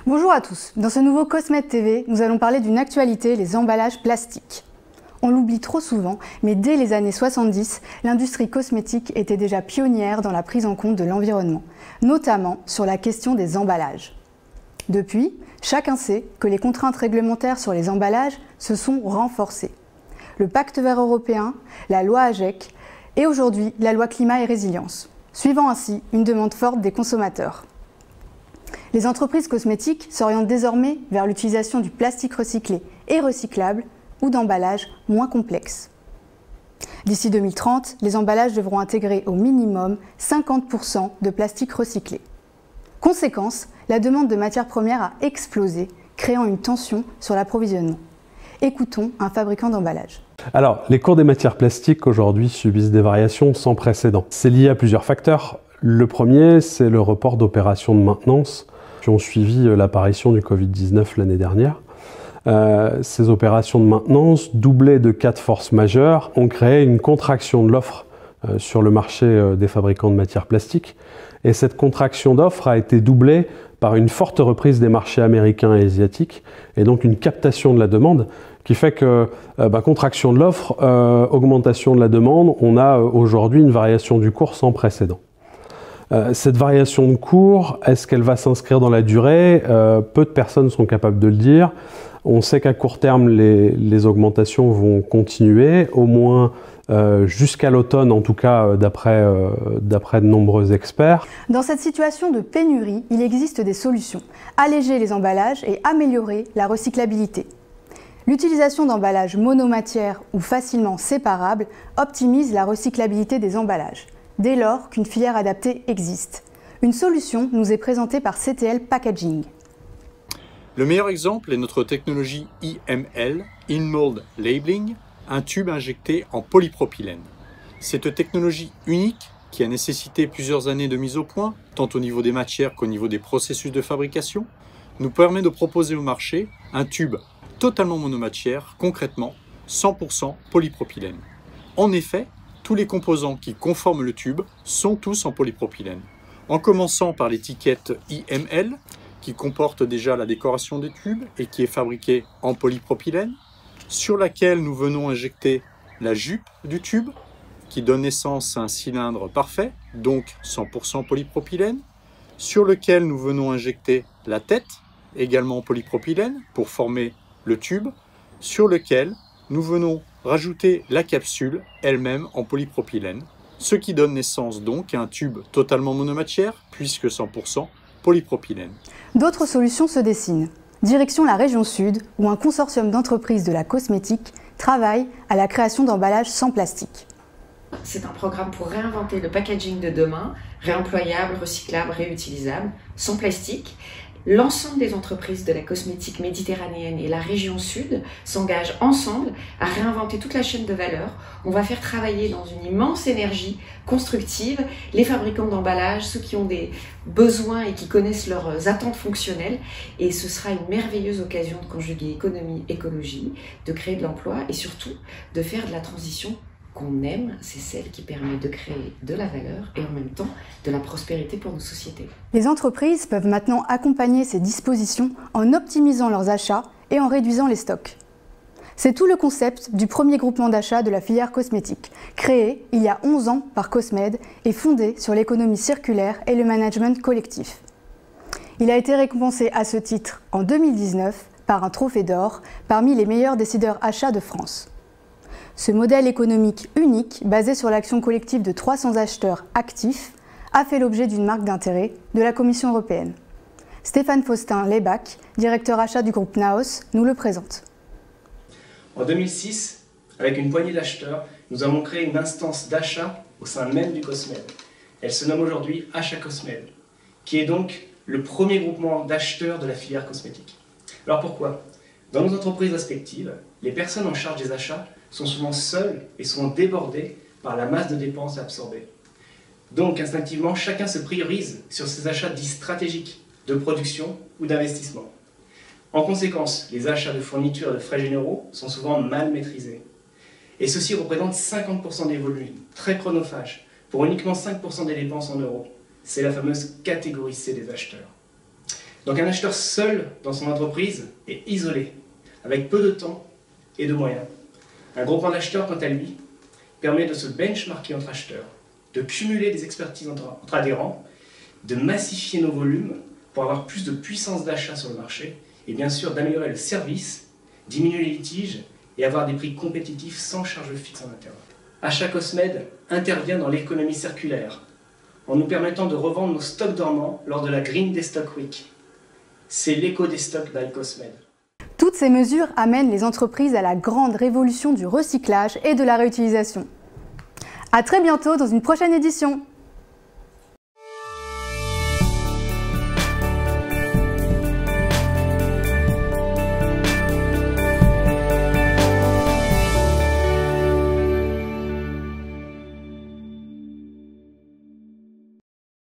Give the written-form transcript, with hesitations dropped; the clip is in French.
Bonjour à tous, dans ce nouveau Cosmed TV, nous allons parler d'une actualité, les emballages plastiques. On l'oublie trop souvent, mais dès les années 70, l'industrie cosmétique était déjà pionnière dans la prise en compte de l'environnement, notamment sur la question des emballages. Depuis, chacun sait que les contraintes réglementaires sur les emballages se sont renforcées. Le Pacte vert européen, la loi AGEC et aujourd'hui la loi climat et résilience, suivant ainsi une demande forte des consommateurs. Les entreprises cosmétiques s'orientent désormais vers l'utilisation du plastique recyclé et recyclable ou d'emballages moins complexes. D'ici 2030, les emballages devront intégrer au minimum 50% de plastique recyclé. Conséquence, la demande de matières premières a explosé, créant une tension sur l'approvisionnement. Écoutons un fabricant d'emballage. Alors, les cours des matières plastiques aujourd'hui subissent des variations sans précédent. C'est lié à plusieurs facteurs. Le premier, c'est le report d'opérations de maintenance qui ont suivi l'apparition du Covid-19 l'année dernière. Ces opérations de maintenance, doublées de cas de force majeure, ont créé une contraction de l'offre sur le marché des fabricants de matières plastiques. Et cette contraction d'offre a été doublée par une forte reprise des marchés américains et asiatiques, et donc une captation de la demande, qui fait que contraction de l'offre, augmentation de la demande, on a aujourd'hui une variation du cours sans précédent. Cette variation de cours, est-ce qu'elle va s'inscrire dans la durée? Peu de personnes sont capables de le dire. On sait qu'à court terme, les augmentations vont continuer, au moins jusqu'à l'automne, en tout cas d'après de nombreux experts. Dans cette situation de pénurie, il existe des solutions. Alléger les emballages et améliorer la recyclabilité. L'utilisation d'emballages monomatières ou facilement séparables optimise la recyclabilité des emballages, dès lors qu'une filière adaptée existe. Une solution nous est présentée par CTL Packaging. Le meilleur exemple est notre technologie IML, In-Mold Labeling, un tube injecté en polypropylène. Cette technologie unique, qui a nécessité plusieurs années de mise au point, tant au niveau des matières qu'au niveau des processus de fabrication, nous permet de proposer au marché un tube totalement monomatière, concrètement 100% polypropylène. En effet, tous les composants qui conforment le tube sont tous en polypropylène. En commençant par l'étiquette IML, qui comporte déjà la décoration des tubes et qui est fabriquée en polypropylène, sur laquelle nous venons injecter la jupe du tube, qui donne naissance à un cylindre parfait, donc 100% polypropylène, sur lequel nous venons injecter la tête, également en polypropylène, pour former le tube, sur lequel nous venons rajouter la capsule elle-même en polypropylène, ce qui donne naissance donc à un tube totalement monomatière, puisque 100% polypropylène. D'autres solutions se dessinent. Direction la région Sud, où un consortium d'entreprises de la cosmétique travaille à la création d'emballages sans plastique. C'est un programme pour réinventer le packaging de demain, réemployable, recyclable, réutilisable, sans plastique. L'ensemble des entreprises de la cosmétique méditerranéenne et la région Sud s'engagent ensemble à réinventer toute la chaîne de valeur. On va faire travailler dans une immense énergie constructive les fabricants d'emballages, ceux qui ont des besoins et qui connaissent leurs attentes fonctionnelles. Et ce sera une merveilleuse occasion de conjuguer économie, écologie, de créer de l'emploi et surtout de faire de la transition qu'on aime, c'est celle qui permet de créer de la valeur et en même temps de la prospérité pour nos sociétés. Les entreprises peuvent maintenant accompagner ces dispositions en optimisant leurs achats et en réduisant les stocks. C'est tout le concept du premier groupement d'achat de la filière cosmétique, créé il y a 11 ans par Cosmed et fondé sur l'économie circulaire et le management collectif. Il a été récompensé à ce titre en 2019 par un trophée d'or parmi les meilleurs décideurs achats de France. Ce modèle économique unique, basé sur l'action collective de 300 acheteurs actifs, a fait l'objet d'une marque d'intérêt de la Commission européenne. Stéphane Faustin-Leybach, directeur achat du groupe Naos, nous le présente. En 2006, avec une poignée d'acheteurs, nous avons créé une instance d'achat au sein même du Cosmed. Elle se nomme aujourd'hui Achat Cosmed, qui est donc le premier groupement d'acheteurs de la filière cosmétique. Alors pourquoi? Dans nos entreprises respectives, les personnes en charge des achats sont souvent seules et sont débordées par la masse de dépenses à absorber. Donc, instinctivement, chacun se priorise sur ses achats dits stratégiques, de production ou d'investissement. En conséquence, les achats de fournitures et de frais généraux sont souvent mal maîtrisés. Et ceci représente 50% des volumes, très chronophages, pour uniquement 5% des dépenses en euros. C'est la fameuse catégorie C des acheteurs. Donc un acheteur seul dans son entreprise est isolé, avec peu de temps et de moyens. Un groupement d'acheteurs, quant à lui, permet de se benchmarker entre acheteurs, de cumuler des expertises entre adhérents, de massifier nos volumes pour avoir plus de puissance d'achat sur le marché et bien sûr d'améliorer le service, diminuer les litiges et avoir des prix compétitifs sans charge fixe en interne. Achat Cosmed intervient dans l'économie circulaire en nous permettant de revendre nos stocks dormants lors de la Green Day Stock Week. C'est l'écho des stocks by Cosmed. Toutes ces mesures amènent les entreprises à la grande révolution du recyclage et de la réutilisation. À très bientôt dans une prochaine édition.